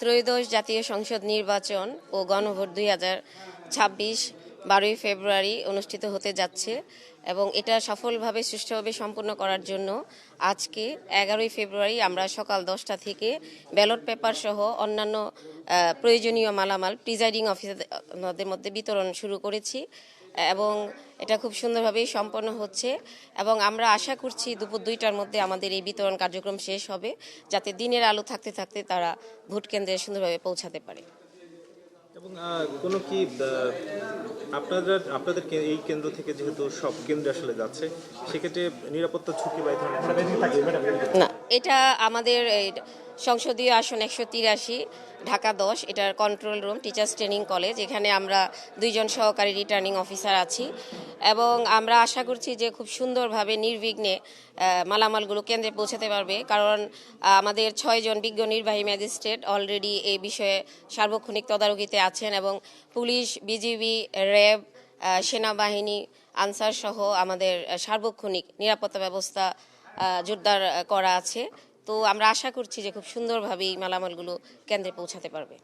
ত্রয়োদশ জাতীয় সংসদ নির্বাচন ও গণভোট 2026 12ই ফেব্রুয়ারি অনুষ্ঠিত হতে যাচ্ছে এবং এটা সফলভাবে সুষ্ঠুভাবে সম্পন্ন করার জন্য আজকে 11ই ফেব্রুয়ারি আমরা সকাল 10টা থেকে ব্যালট পেপার সহ অন্যান্য প্রয়োজনীয় মালামাল প্রিজাইডিং অফিসারদের মধ্যে বিতরণ শুরু করেছি এবং এটা খুব সুন্দরভাবেই সম্পন্ন হচ্ছে এবং আমরা আশা করছি দুপুর 2টার মধ্যে আমাদের এই বিতরণ কার্যক্রম শেষ হবে যাতে দিনের আলো থাকতে থাকতে তারা ভোট কেন্দ্রে সুন্দরভাবে পৌঁছাতে পারে। এবং কোনো কি আপনাদের এই কেন্দ্র থেকে যেহেতু সব কেন্দ্রে আসলে যাচ্ছে সেক্ষেত্রে নিরাপত্তা ঝুঁকি বা এই ধরনের না, এটা আমাদের সংসদীয় আসন 183 ঢাকা 10 এটার control room teachers training college, এখানে আমরা 2 জন সহকারী রিটার্নিং অফিসার আছি এবং আমরা আশা করছি যে খুব সুন্দরভাবে নির্বিঘ্নে মালামালগুলো কেন্দ্রে পৌঁছাতে পারবে, কারণ আমাদের 6 জন বিজ্ঞ নির্বাহী ম্যাজিস্ট্রেট অলরেডি এই বিষয়ে সার্বক্ষণিক তদারকিতে আছেন এবং পুলিশ, বিজিবি, র্যাব, সেনাবাহিনী, আনসার সহ আমাদের সার্বক্ষণিক নিরাপত্তা ব্যবস্থা জোরদার করা আছে। তো আমরা আশা করছি যে খুব সুন্দরভাবে এই মালামালগুলো কেন্দ্রে পৌঁছাতে পারবে।